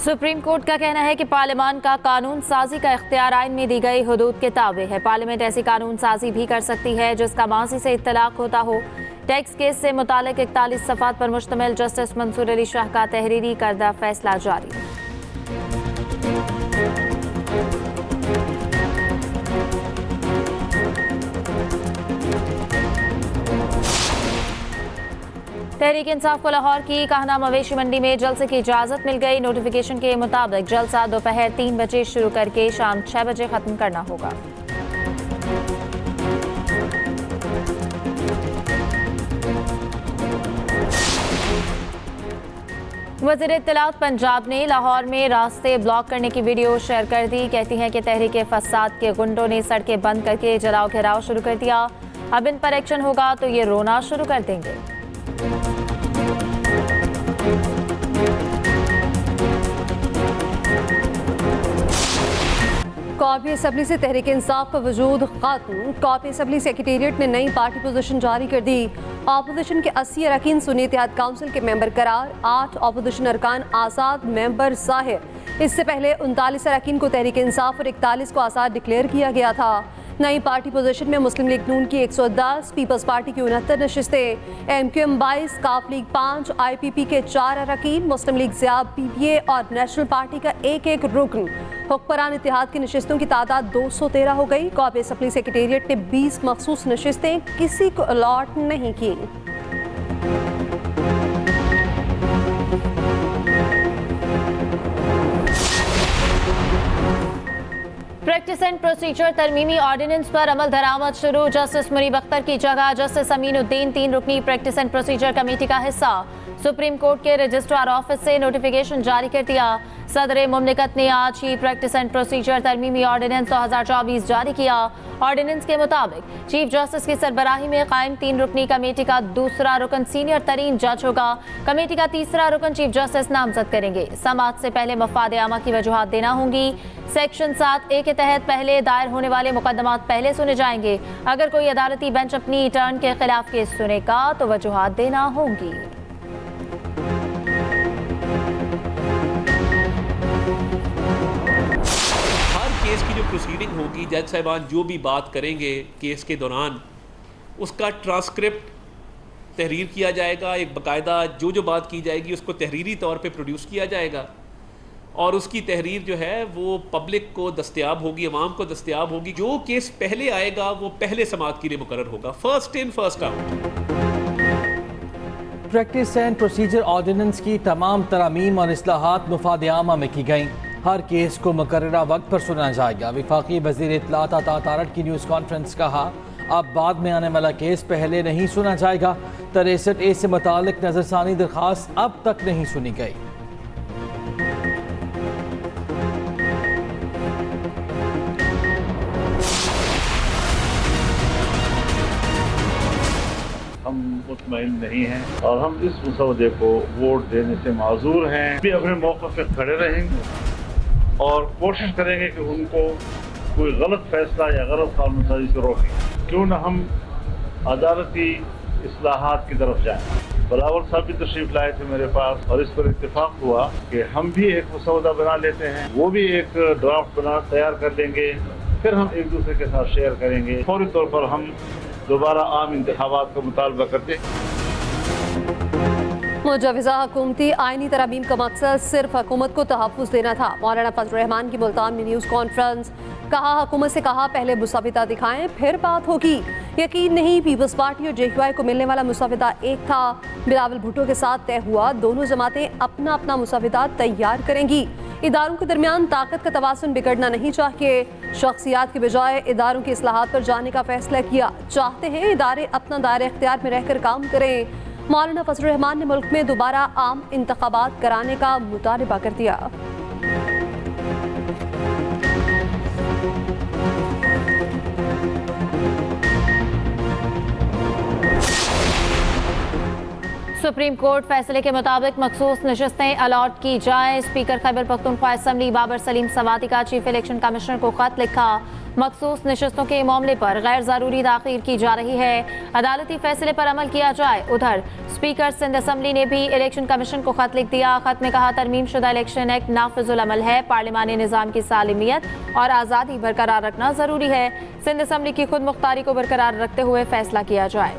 Supreme court का कहना है कि पार्लियामान का कानून साजी का इख्तियार आइन में दी गई हुदूद के ताबे है। पार्लियामेंट ऐसी कानून साजी भी कर सकती है जिसका माजी से इत्तलाक होता हो। टैक्स केस से मुतालिक 41 सफ़ात पर मुश्तमिल जस्टिस मंसूर अली शाह का तहरीरी करदा फैसला जारी। तहरीक इंसाफ को लाहौर की कहना मवेशी मंडी में जलसे की इजाज़त मिल गई। नोटिफिकेशन के मुताबिक जलसा दोपहर 3 बजे शुरू करके शाम 6 बजे खत्म करना होगा। वज़ीर इत्तलात पंजाब ने लाहौर में रास्ते ब्लॉक करने की वीडियो शेयर कर दी। कहती हैं कि तहरीक फसाद के गुंडों ने सड़कें बंद करके जलाओ घेराव शुरू कर दिया। अब इन पर एक्शन होगा तो ये रोना शुरू कर देंगे। कौमी असम्बली से तहरीक इंसाफ का वजूद खत्म। कौमी असम्बली सेक्रेटेरिएट ने नई पार्टी पोजीशन जारी कर दी। अपोजिशन के 80 अरकान सुन्नी इत्तेहाद काउंसिल के मेंबर करार, 8 अपोजिशन अरकान आज़ाद मेंबर ज़ाहिर। इससे पहले 39 अरकान को तहरीक इंसाफ और 41 को आज़ाद डिक्लेयर किया गया था। नई पार्टी पोजीशन में मुस्लिम लीग नून की 110, पीपल्स पार्टी की 69 नशिस्तें, MQM 22, काफ लीग 5, IPP के 4 अरकान, मुस्लिम लीग ज़ियाब, PPA और नेशनल पार्टी का एक रुकन। हुक्मरान इत्तेहाद की नशिस्तों की तादाद 213 हो गई। कौमी असम्बली सेक्रेटेरिएट ने 20 मखसूस नशिस्तें किसी को अलॉट नहीं की। प्रैक्टिस एंड प्रोसीजर तरमीमी ऑर्डिनेंस पर अमल दरामद शुरू। जस्टिस मुनीब अख्तर की जगह जस्टिस अमीनुद्दीन 3 रुकनी प्रैक्टिस एंड प्रोसीजर कमेटी का हिस्सा। सुप्रीम कोर्ट के रजिस्ट्रार ऑफिस से नोटिफिकेशन जारी कर दिया। सदर मुमलिकत ने आज ही प्रैक्टिस एंड प्रोसीजर तरमीमी ऑर्डिनेंस 2024 जारी किया। ऑर्डिनेंस के मुताबिक चीफ जस्टिस की सरबराही में कायम 3 रुकनी कमेटी का दूसरा रुकन सीनियर तरीन जज होगा। कमेटी का तीसरा रुकन चीफ जस्टिस नामजद करेंगे। समाअत से पहले मफाद आमा की वजूहात देना होंगी। सेक्शन 7A के तहत पहले दायर होने वाले मुकदमात पहले सुने जाएंगे। अगर कोई अदालती बेंच अपनी टर्न के खिलाफ केस सुनेगा तो वजूहात देना होंगी। केस की जो प्रोसीडिंग होगी, जज साहिबान जो भी बात करेंगे केस के दौरान उसका ट्रांसक्रिप्ट तहरीर किया जाएगा। एक बाकायदा जो बात की जाएगी उसको तहरीरी तौर पे प्रोड्यूस किया जाएगा और उसकी तहरीर जो है वो पब्लिक को दस्तयाब होगी, अवाम को दस्तयाब होगी। जो केस पहले आएगा वो पहले समाअत के लिए मुकर्रर होगा। First in first out. Practice and procedure ordinance की तमाम तरामीम और इस्लाहात मुफाद आमा में की गई। हर केस को मुकर्ररा वक्त पर सुना जाएगा। वफाकी वज़ीर इत्तलात अता तारड़ की न्यूज़ कॉन्फ्रेंस कहा, अब बाद में आने वाला केस पहले नहीं सुना जाएगा। 63A से मुतालिक नजरसानी दरख्वास्त अब तक नहीं सुनी गई। हम मुतमईन नहीं हैं और हम इस मसौदे को वोट देने से माजूर हैं। भी अपने मौक़िफ़ पे खड़े रहेंगे और कोशिश करेंगे कि उनको कोई गलत फैसला या गलत कानून साजी से रोकें। क्यों न हम अदालती इस्लाहात की तरफ जाएं। बिलावल साहब भी तशरीफ लाए थे मेरे पास और इस पर इत्तेफाक हुआ कि हम भी एक मसौदा बना लेते हैं, वो भी एक ड्राफ्ट तैयार कर लेंगे, फिर हम एक दूसरे के साथ शेयर करेंगे। फौरी तौर पर हम दोबारा आम इंतखाबात का मुतालबा करते। मुजव्वज़ा हुकूमती आइनी तरमीम का मकसद सिर्फ हुकूमत को तहफ़्फ़ुज़ देना था। मौलाना फजल रहमान की मुल्तान में न्यूज़ कॉन्फ्रेंस। कहा, हुकूमत से कहा पहले मुसविदा दिखाएं फिर बात होगी। यकीन नहीं, पीपल्स पार्टी और JQI को मिलने वाला मुसविदा एक था। बिलावल भुट्टो के साथ तय हुआ दोनों जमातें अपना अपना मुसविदा तैयार करेंगी। इदारों के दरमियान ताकत का तवाज़ुन बिगड़ना नहीं चाहिए। शख्सियात के बजाय इदारों की इस्लाहात पर जाने का फैसला किया। चाहते हैं इदारे अपना दायरे इख्तियार में रहकर काम करें। मौलाना फजल रहमान ने मुल्क में दोबारा आम इंतखाबात कराने का मुतालबा कर दिया। सुप्रीम कोर्ट फैसले के मुताबिक मखसूस नशिस्तें अलॉट की जाए। स्पीकर खैबर पख्तूनख्वा असम्बली बाबर सलीम सवाती का चीफ इलेक्शन कमिश्नर को खत लिखा। मखसूस नशिस्तों के मामले पर गैर ज़रूरी ताख़ीर की जा रही है। अदालती फैसले पर अमल किया जाए। उधर स्पीकर सिंध असम्बली ने भी इलेक्शन कमीशन को खत लिख दिया। खत में कहा तरमीम शुदा इलेक्शन एक्ट नाफिजुल अमल है, पार्लिमानी निज़ाम की सालिमियत और आज़ादी बरकरार रखना ज़रूरी है। सिंध असम्बली की खुद मुख्तारी को बरकरार रखते हुए फैसला किया जाए।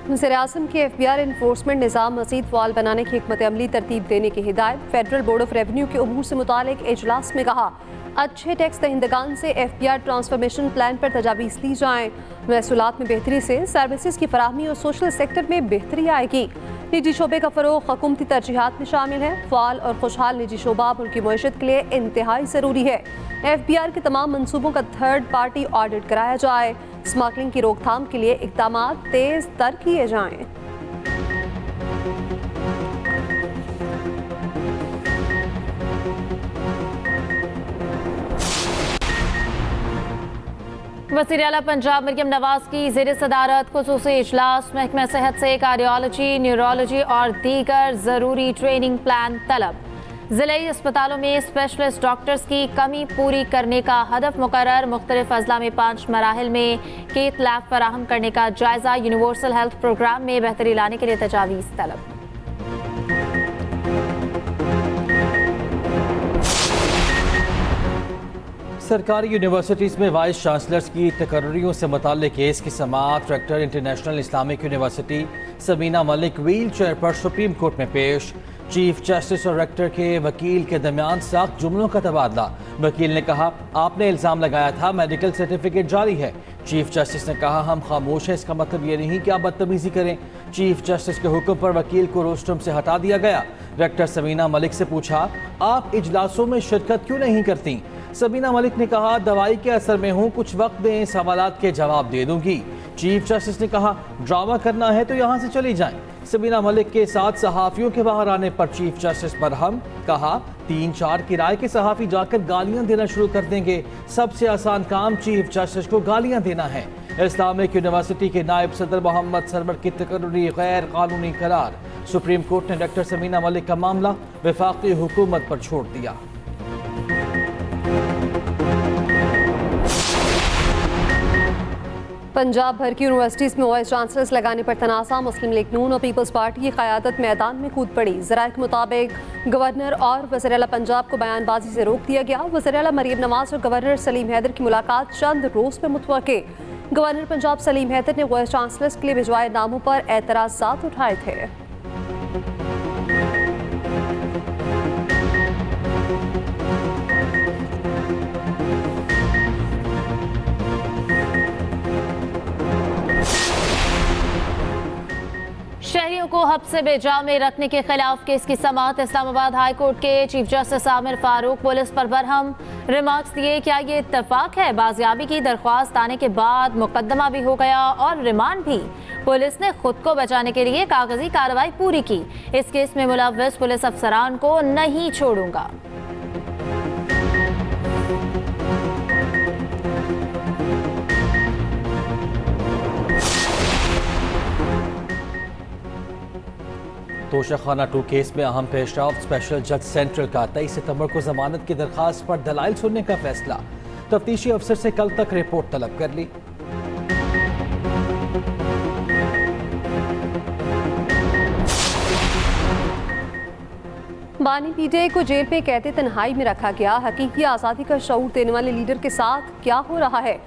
वज़ीर-ए-आज़म की FBI इन्फोर्समेंट निज़ाम मज़ीद फ़ाल बनाने की हिकमत अमली तरतीब देने की हिदायत। फेडरल बोर्ड ऑफ रेवेन्यू के उमूर से मुतालिक इजलास में कहा अच्छे टैक्स दहिंदगान से FBI ट्रांसफॉर्मेशन प्लान पर तजावीज़ ली जाएँ। महसूलात में बेहतरी से सर्विसेज की फराहमी और सोशल सेक्टर में बेहतरी आएगी। निजी शोबे का फ़रोग़ हुकूमती तरजीहात में शामिल है। फ़ाल और खुशहाल निजी शोबा मुल्की मईशत के लिए इंतहाई ज़रूरी है। FBI के तमाम मनसूबों का थर्ड पार्टी ऑडिट कराया जाए। स्मगलिंग की रोकथाम के लिए इक़दाम तेज़ तर किए जाएँ। वज़ीर आला पंजाब मरियम नवाज की ज़ेर सदारत खुसूसी इजलास। महकमा सेहत से कार्डियोलॉजी, न्यूरोलॉजी और दीगर ज़रूरी ट्रेनिंग प्लान तलब। ज़िले अस्पतालों में स्पेशलिस्ट डॉक्टर्स की कमी पूरी करने का हदफ मुकर्रर। मुख्तलिफ अज़ला में 5 मराहिल में केथ लैब फराहम करने का जायज़ा। यूनिवर्सल हेल्थ प्रोग्राम में बेहतरी लाने के लिए तजावीज़ तलब। सरकारी यूनिवर्सिटीज़ में वाइस चांसलर्स की तकर्रियों से मुताल्लिक केस की समाअत rector International Islamic University Sabina Malik wheelchair पर सुप्रीम कोर्ट में पेश। चीफ जस्टिस और रेक्टर के वकील के दरमियान सख्त जुमलों का तबादला। वकील ने कहा आपने इल्ज़ाम लगाया था मेडिकल सर्टिफिकेट जारी है। चीफ जस्टिस ने कहा हम खामोश हैं, इसका मतलब ये नहीं कि आप बदतमीजी करें। चीफ जस्टिस के हुक्म पर वकील को रोस्ट्रम से हटा दिया गया। रेक्टर सबीना मलिक से पूछा आप इजलासों में शिरकत क्यों नहीं करती। सबीना मलिक ने कहा दवाई के असर में हूँ, कुछ वक्त में सवालात के जवाब दे दूंगी। चीफ जस्टिस ने कहा ड्रामा करना है तो यहाँ से चली जाएं। सबीना मलिक के साथ सहाफ़ियों के बाहर आने पर चीफ जस्टिस बरहम। कहा 3-4 किराए के सहाफ़ी जाकर गालियां देना शुरू कर देंगे। सबसे आसान काम चीफ जस्टिस को गालियां देना है। इस्लामिक यूनिवर्सिटी के नायब सदर मोहम्मद सरवर की तकर्री गैर कानूनी करार। सुप्रीम कोर्ट ने डॉक्टर सबीना मलिक का मामला वफाकी हुकूमत पर छोड़ दिया। पंजाब भर की यूनिवर्सिटीज़ में वाइस चांसलर्स लगाने पर तनाज़ा। मुस्लिम लीग नून और पीपल्स पार्टी की क़यादत मैदान में कूद पड़ी। ज़राए के मुताबिक गवर्नर और वज़ीर आला पंजाब को बयानबाजी से रोक दिया गया। वज़ीर आला मरियम नवाज और गवर्नर सलीम हैदर की मुलाकात चंद रोज़ में मुतवक्के। गवर्नर पंजाब सलीम हैदर ने वाइस चांसलर्स के लिए भिजवाए नामों पर एतराज़ात उठाए थे। शहरियों को हब्से बेजा में रखने के खिलाफ केस की समाअत। इस्लामाबाद हाई कोर्ट के chief justice Aamir Farooq police पर बरहम रिमार्क्स दिए। क्या ये इत्तेफाक है? बाजियाबी की दरख्वास्त आने के बाद मुकदमा भी हो गया और रिमांड भी। पुलिस ने खुद को बचाने के लिए कागजी कार्रवाई पूरी की। इस केस में मुलव्वस पुलिस अफसरान को नहीं छोड़ूंगा। तोशाखाना 2 केस में अहम पेशरफ्त। स्पेशल जज सेंट्रल का 23 सितंबर को जमानत की दरखास्त पर दलाइल सुनने का फैसला। तफ्तीशी अफसर से कल तक रिपोर्ट तलब कर ली। बानी पीटीआई को जेल पे कहते तन्हाई में रखा गया। हकीकी आज़ादी का शऊर देने वाले लीडर के साथ क्या हो रहा है?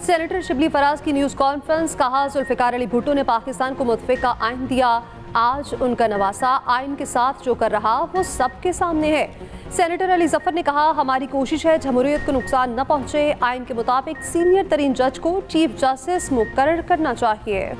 सेनेटर शिबली फराज की न्यूज़ कॉन्फ्रेंस। कहा जुल्फ़िकार अली भुट्टो ने पाकिस्तान को मुतफ़िक़ा आइन दिया। आज उनका नवासा आइन के साथ जो कर रहा वो सबके सामने है। सेनेटर अली जफर ने कहा हमारी कोशिश है जमहूरियत को नुकसान न पहुंचे। आइन के मुताबिक सीनियर तरीन जज को चीफ जस्टिस मुकर्रर करना चाहिए।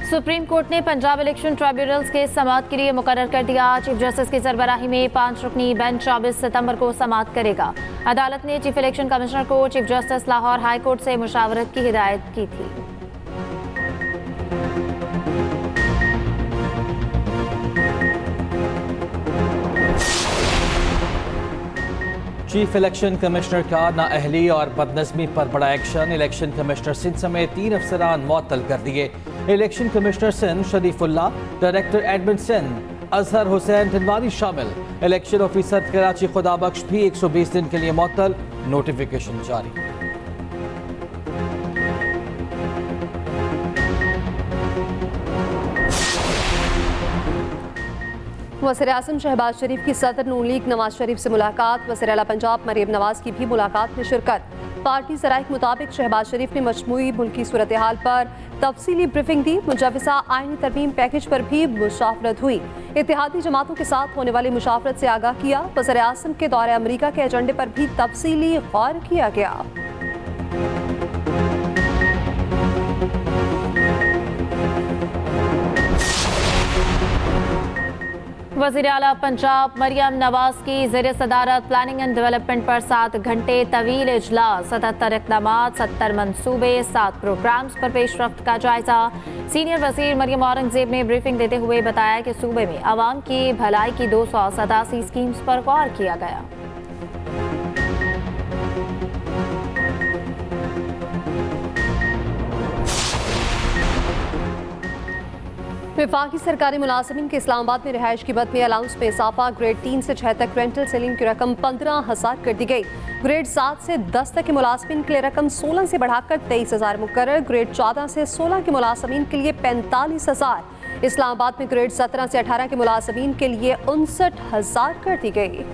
सुप्रीम कोर्ट ने पंजाब इलेक्शन ट्राइब्यूनल्स के समाअत के लिए मुकर्रर कर दिया। चीफ जस्टिस की सरबराही में 5 रुकनी बेंच 24 सितंबर को समाअत करेगा। अदालत ने चीफ इलेक्शन कमिश्नर को chief justice Lahore high court से मुशावरत की हिदायत की थी। चीफ इलेक्शन कमिश्नर का नाअहली और बदनज़मी पर बड़ा एक्शन। इलेक्शन कमिश्नर सिंध समेत 3 अफसरान मुअत्तल कर दिए। Election commissioner Sindh Sharifullah, director admin Sindh Azhar Hussain Tinwari शामिल। इलेक्शन ऑफिसर कराची खुदाबख्श भी 120 दिन के लिए मुअत्तल, नोटिफिकेशन जारी। वज़ीर-ए-आज़म शहबाज शरीफ की सदर नून लीग नवाज शरीफ से मुलाकात। वज़ीर-ए-आला पंजाब मरीम नवाज की भी मुलाकात में शिरकत। पार्टी ज़राए के मुताबिक शहबाज शरीफ ने मजमूई मुल्की सूरत हाल पर तफसीली ब्रीफिंग दी। मुजव्वज़ा आईनी तरमीम पैकेज पर भी मुशावरत हुई। इत्तेहादी जमातों के साथ होने वाली मुशावरत से आगाह किया। वज़ीर-ए-आज़म के दौरे अमरीका के एजेंडे पर भी तफसीली गौर किया गया। वज़ीर आला पंजाब मरियम नवाज की ज़ेर सदारत प्लानिंग एंड डेवलपमेंट पर 7 घंटे तवील इजलास। 77 इक़दामात, 70 मनसूबे, 7 प्रोग्राम्स पर पेशरफ्त का जायजा। सीनियर वज़ीर मरियम औरंगज़ेब ने ब्रीफिंग देते हुए बताया कि सूबे में आवाम की भलाई की 287 स्कीम्स पर गौर किया गया। वफाकी सरकारी मुलाजिमीन के इस्लामाबाद में रिहाइश की बद में अलाउंस में इजाफा। ग्रेड 3 से 6 तक रेंटल सेलिंग की रकम 15,000 कर दी गई। ग्रेड 7 से 10 तक के मुलाजिमीन के लिए रकम 16 से बढ़ाकर 23,000 मुकर्रर। ग्रेड 14 से 16 के मुलाजिमीन के लिए 45,000। इस्लामाबाद में ग्रेड 17 से 18 के मुलाजिमीन के लिए 59,000 कर दी गई।